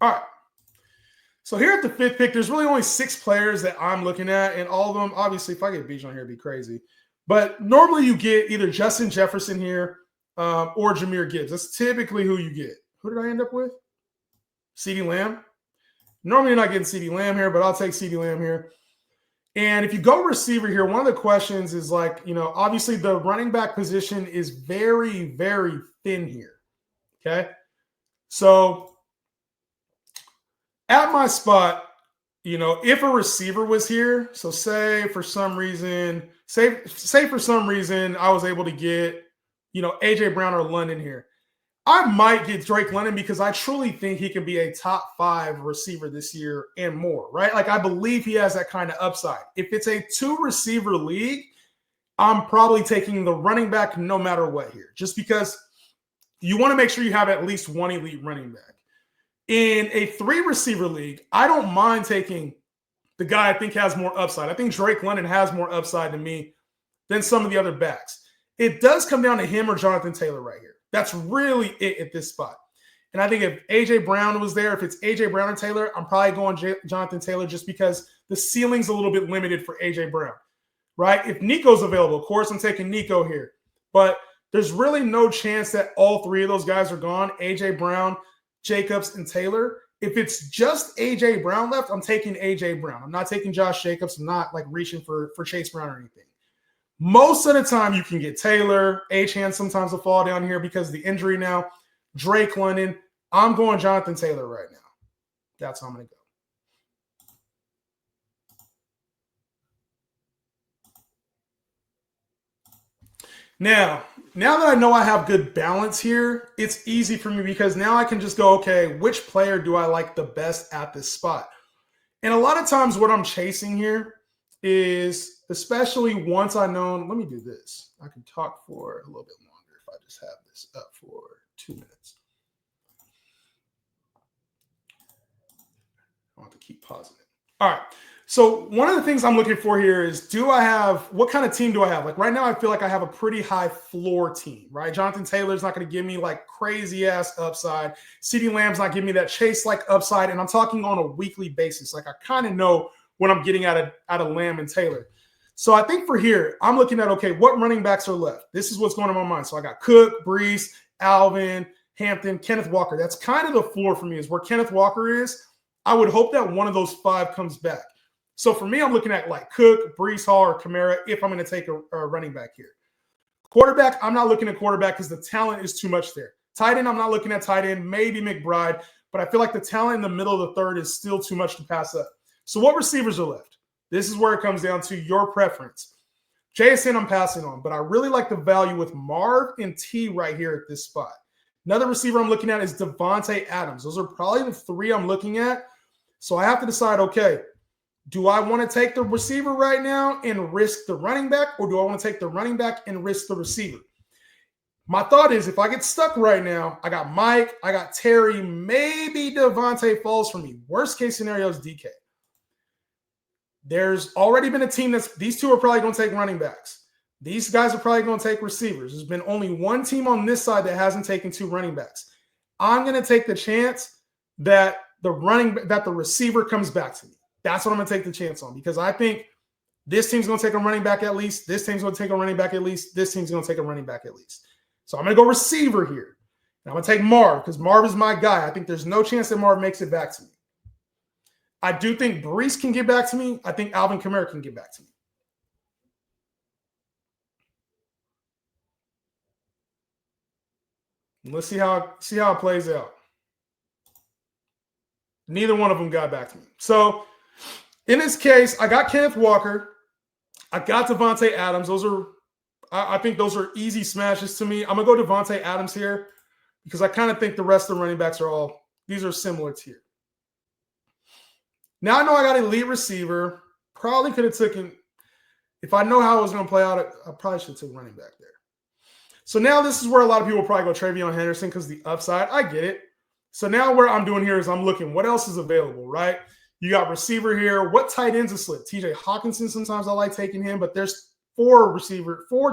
All right. So here at the 5th pick, there's really only 6 players that I'm looking at, and all of them, obviously, if I get Bijan here, it'd be crazy. But normally you get either Justin Jefferson here or Jahmyr Gibbs. That's typically who you get. Who did I end up with? CeeDee Lamb. Normally you're not getting CeeDee Lamb here, but I'll take CeeDee Lamb here. And if you go receiver here, one of the questions is like, obviously the running back position is very, very thin here. Okay. So at my spot, if a receiver was here, so say for some reason I was able to get, AJ Brown or London here. I might get Drake London because I truly think he can be a top 5 receiver this year and more, right? Like I believe he has that kind of upside. If it's a 2 receiver league, I'm probably taking the running back no matter what here, just because you want to make sure you have at least one elite running back. In a 3 receiver league, I don't mind taking the guy I think has more upside. I think Drake London has more upside than me than some of the other backs. It does come down to him or Jonathan Taylor right here. That's really it at this spot. And I think if A.J. Brown was there, if it's A.J. Brown or Taylor, I'm probably going Jonathan Taylor just because the ceiling's a little bit limited for A.J. Brown, right? If Nico's available, of course, I'm taking Nico here. But there's really no chance that all 3 of those guys are gone, A.J. Brown, Jacobs, and Taylor. If it's just A.J. Brown left, I'm taking A.J. Brown. I'm not taking Josh Jacobs. I'm not like reaching for Chase Brown or anything. Most of the time, you can get Taylor. JHEN sometimes will fall down here because of the injury now. Drake London. I'm going Jonathan Taylor right now. That's how I'm going to go. Now that I know I have good balance here, it's easy for me because now I can just go, okay, which player do I like the best at this spot? And a lot of times what I'm chasing here is, especially once I know, let me do this. I can talk for a little bit longer if I just have this up for 2 minutes. I want to keep pausing it. All right. So one of the things I'm looking for here is, what kind of team do I have? Like right now, I feel like I have a pretty high floor team, right? Jonathan Taylor's not going to give me like crazy ass upside. CeeDee Lamb's not giving me that Chase-like upside. And I'm talking on a weekly basis. Like I kind of know what I'm getting out of Lamb and Taylor. So I think for here, I'm looking at, okay, what running backs are left? This is what's going on in my mind. So I got Cook, Brees, Alvin, Hampton, Kenneth Walker. That's kind of the floor for me, is where Kenneth Walker is. I would hope that one of those 5 comes back. So for me, I'm looking at like Cook, Brees Hall, or Kamara if I'm going to take a running back here. Quarterback, I'm not looking at quarterback because the talent is too much there. Tight end, I'm not looking at tight end, maybe McBride, but I feel like the talent in the middle of the 3rd is still too much to pass up. So what receivers are left? This is where it comes down to your preference. JSN, I'm passing on, but I really like the value with Marv and T right here at this spot. Another receiver I'm looking at is Devontae Adams. Those are probably the 3 I'm looking at. So I have to decide, okay, do I want to take the receiver right now and risk the running back, or do I want to take the running back and risk the receiver? My thought is, if I get stuck right now, I got Mike, I got Terry, maybe Devontae falls for me. Worst case scenario is DK. There's already been a team these 2 are probably going to take running backs. These guys are probably going to take receivers. There's been only one team on this side that hasn't taken 2 running backs. I'm going to take the chance that the receiver comes back to me. That's what I'm going to take the chance on, because I think this team's going to take a running back at least. This team's going to take a running back at least. This team's going to take a running back at least. So I'm going to go receiver here. And I'm going to take Marv because Marv is my guy. I think there's no chance that Marv makes it back to me. I do think Brees can get back to me. I think Alvin Kamara can get back to me. Let's see how it plays out. Neither one of them got back to me. So in this case, I got Kenneth Walker. I got Devontae Adams. I think those are easy smashes to me. I'm going to go Devontae Adams here because I kind of think the rest of the running backs these are similar to here. Now I know I got an elite receiver. Probably could have taken, if I know how it was going to play out, I probably should have taken running back there. So now this is where a lot of people will probably go Travion Henderson because the upside. I get it. So now what I'm doing here is I'm looking what else is available, right? You got receiver here. What tight ends is slip? TJ Hawkinson, sometimes I like taking him, but there's 4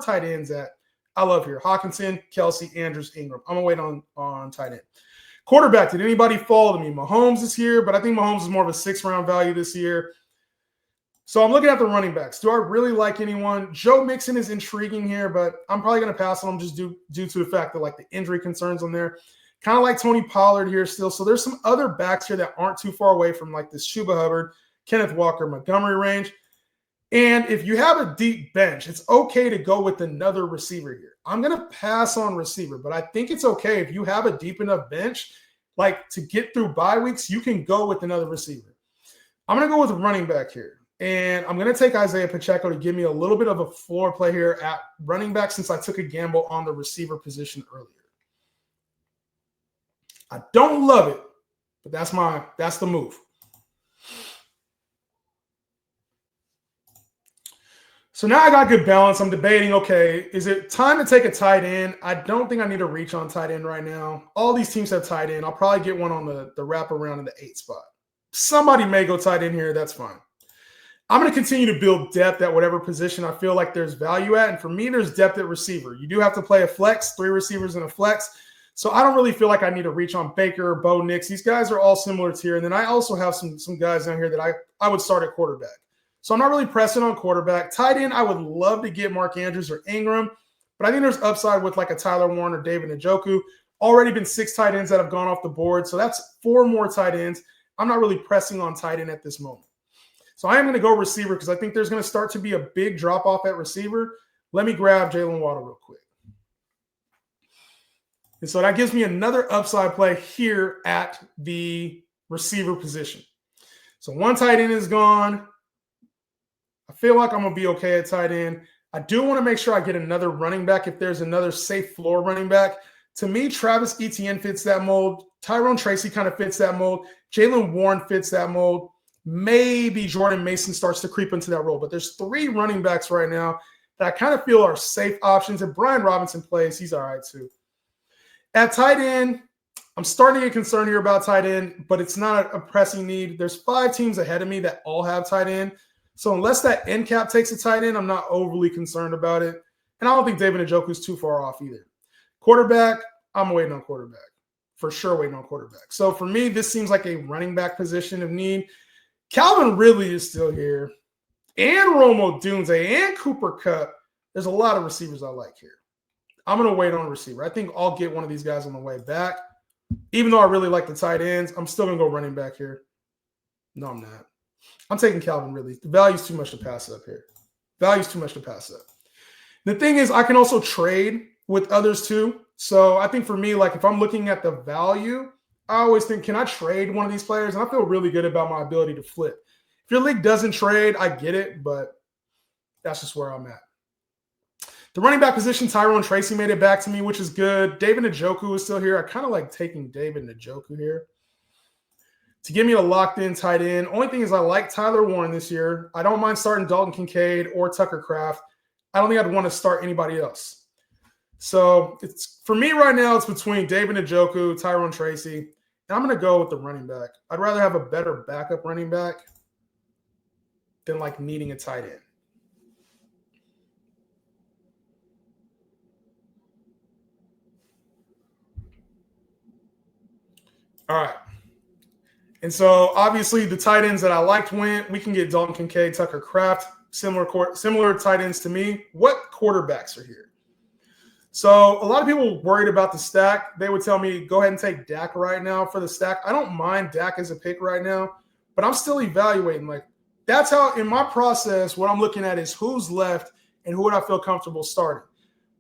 tight ends that I love here. Hawkinson, Kelce, Andrews, Ingram. I'm going to wait on tight end. Quarterback, did anybody fall to me? Mahomes is here, but I think Mahomes is more of a 6th-round value this year. So I'm looking at the running backs. Do I really like anyone? Joe Mixon is intriguing here, but I'm probably going to pass on him just due to the fact that like the injury concerns on there. Kind of like Tony Pollard here still. So there's some other backs here that aren't too far away from like this Chuba Hubbard, Kenneth Walker, Montgomery range. And if you have a deep bench, it's okay to go with another receiver here. I'm going to pass on receiver, but I think it's okay if you have a deep enough bench, like to get through bye weeks, you can go with another receiver. I'm going to go with a running back here. And I'm going to take Isaiah Pacheco to give me a little bit of a floor play here at running back since I took a gamble on the receiver position earlier. I don't love it, but that's the move. So now I got good balance. I'm debating, okay, is it time to take a tight end? I don't think I need to reach on tight end right now. All these teams have tight end. I'll probably get one on the wraparound in the 8 spot. Somebody may go tight end here. That's fine. I'm going to continue to build depth at whatever position I feel like there's value at. And for me, there's depth at receiver. You do have to play a flex, 3 receivers in a flex. So I don't really feel like I need to reach on Baker or Bo Nix. These guys are all similar tier. And then I also have some guys down here that I would start at quarterback. So I'm not really pressing on quarterback. Tight end, I would love to get Mark Andrews or Ingram. But I think there's upside with like a Tyler Warren or David Njoku. Already been 6 tight ends that have gone off the board. So that's 4 more tight ends. I'm not really pressing on tight end at this moment. So I am going to go receiver because I think there's going to start to be a big drop-off at receiver. Let me grab Jalen Waddle real quick. And so that gives me another upside play here at the receiver position. So 1 tight end is gone. I feel like I'm going to be okay at tight end. I do want to make sure I get another running back if there's another safe floor running back. To me, Travis Etienne fits that mold. Tyrone Tracy kind of fits that mold. Jalen Warren fits that mold. Maybe Jordan Mason starts to creep into that role. But there's 3 running backs right now that I kind of feel are safe options. If Brian Robinson plays, he's all right too. At tight end, I'm starting to get concerned here about tight end, but it's not a pressing need. There's 5 teams ahead of me that all have tight end. So unless that end cap takes a tight end, I'm not overly concerned about it. And I don't think David Njoku is too far off either. Quarterback, I'm waiting on quarterback. For sure waiting on quarterback. So for me, this seems like a running back position of need. Calvin Ridley is still here. And Romo Dunze and Cooper Kupp. There's a lot of receivers I like here. I'm going to wait on a receiver. I think I'll get one of these guys on the way back. Even though I really like the tight ends, I'm still going to go running back here. No, I'm not. I'm taking Calvin Ridley. The value's too much to pass up here. Value's too much to pass up. The thing is, I can also trade with others too. So I think for me, like if I'm looking at the value, I always think, can I trade one of these players? And I feel really good about my ability to flip. If your league doesn't trade, I get it, but that's just where I'm at. The running back position, Tyrone Tracy made it back to me, which is good. David Njoku is still here. I kind of like taking David Njoku here to give me a locked-in tight end. Only thing is I like Tyler Warren this year. I don't mind starting Dalton Kincaid or Tucker Kraft. I don't think I'd want to start anybody else. So it's for me right now, it's between David Njoku, Tyrone Tracy, and I'm going to go with the running back. I'd rather have a better backup running back than like needing a tight end. All right. And so obviously the tight ends that I liked went. We can get Dalton Kincaid, Tucker Kraft, similar tight ends to me. What quarterbacks are here? So a lot of people worried about the stack. They would tell me, go ahead and take Dak right now for the stack. I don't mind Dak as a pick right now, but I'm still evaluating. Like that's how in my process, what I'm looking at is who's left and who would I feel comfortable starting.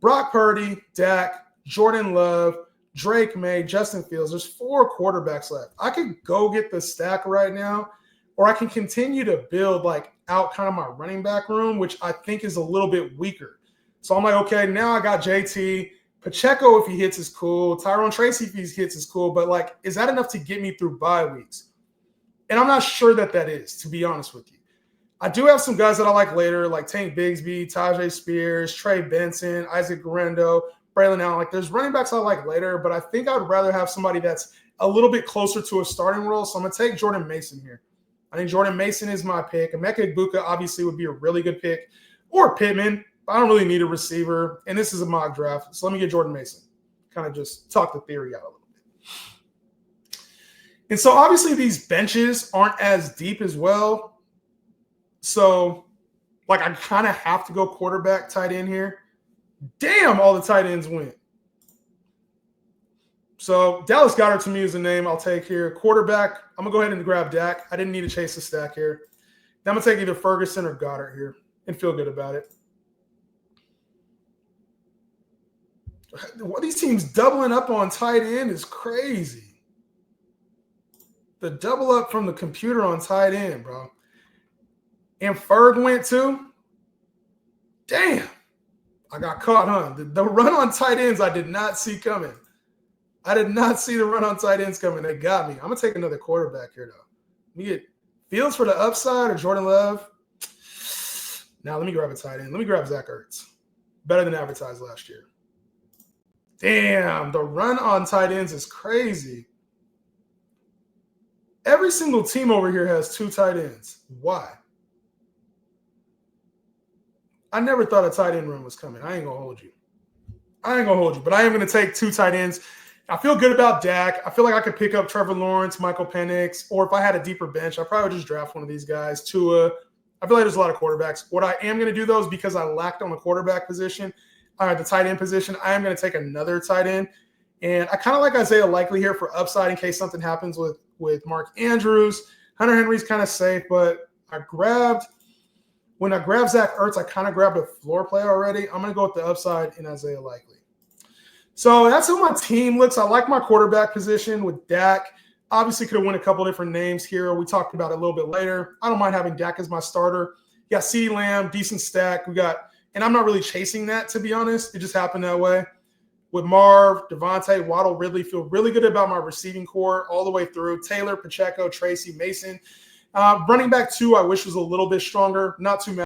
Brock Purdy, Dak, Jordan Love, Drake May, Justin Fields. There's 4 quarterbacks left. I could go get the stack right now, or I can continue to build like out kind of my running back room, which I think is a little bit weaker. So I'm like, okay, now I got JT. Pacheco, if he hits, is cool. Tyrone Tracy, if he hits, is cool. But like, is that enough to get me through bye weeks? And I'm not sure that is, to be honest with you. I do have some guys that I like later, like Tank Bigsby, Tajay Spears, Trey Benson, Isaac Guerrero, Braylon Allen. Like there's running backs I like later, but I think I would rather have somebody that's a little bit closer to a starting role. So I'm going to take Jordan Mason here. I think Jordan Mason is my pick. Emeka Egbuka obviously would be a really good pick. Or Pittman. I don't really need a receiver. And this is a mock draft. So let me get Jordan Mason. Kind of just talk the theory out a little bit. And so obviously these benches aren't as deep as well. So like I kind of have to go quarterback, tight end here. Damn, all the tight ends went. So Dallas Goedert to me is the name I'll take here. Quarterback, I'm going to go ahead and grab Dak. I didn't need to chase the stack here. Now I'm going to take either Ferguson or Goddard here and feel good about it. What these teams doubling up on tight end is crazy. The double up from the computer on tight end, bro. And Ferg went too. Damn. I got caught, huh? The run on tight ends I did not see coming. I did not see the run on tight ends coming. They got me. I'm going to take another quarterback here, though. Let me get Fields for the upside or Jordan Love. Now, let me grab a tight end. Let me grab Zach Ertz. Better than advertised last year. Damn, the run on tight ends is crazy. Every single team over here has 2 tight ends. Why? I never thought a tight end run was coming. I ain't going to hold you. But I am going to take 2 tight ends. I feel good about Dak. I feel like I could pick up Trevor Lawrence, Michael Penix, or if I had a deeper bench, I'd probably just draft one of these guys. Tua. I feel like there's a lot of quarterbacks. What I am going to do, though, is because I lacked on the quarterback position, the tight end position, I am going to take another tight end. And I kind of like Isaiah Likely here for upside in case something happens with Mark Andrews. Hunter Henry's kind of safe, but when I grabbed Zach Ertz, I kind of grabbed a floor play already. I'm going to go with the upside in Isaiah Likely. So that's how my team looks. I like my quarterback position with Dak. Obviously, could have won a couple different names here. We talked about it a little bit later. I don't mind having Dak as my starter. You got CeeDee Lamb, decent stack. And I'm not really chasing that, to be honest. It just happened that way. With Marv, Devontae, Waddle, Ridley, feel really good about my receiving core all the way through. Taylor, Pacheco, Tracy, Mason. Running back 2, I wish was a little bit stronger. Not too mad.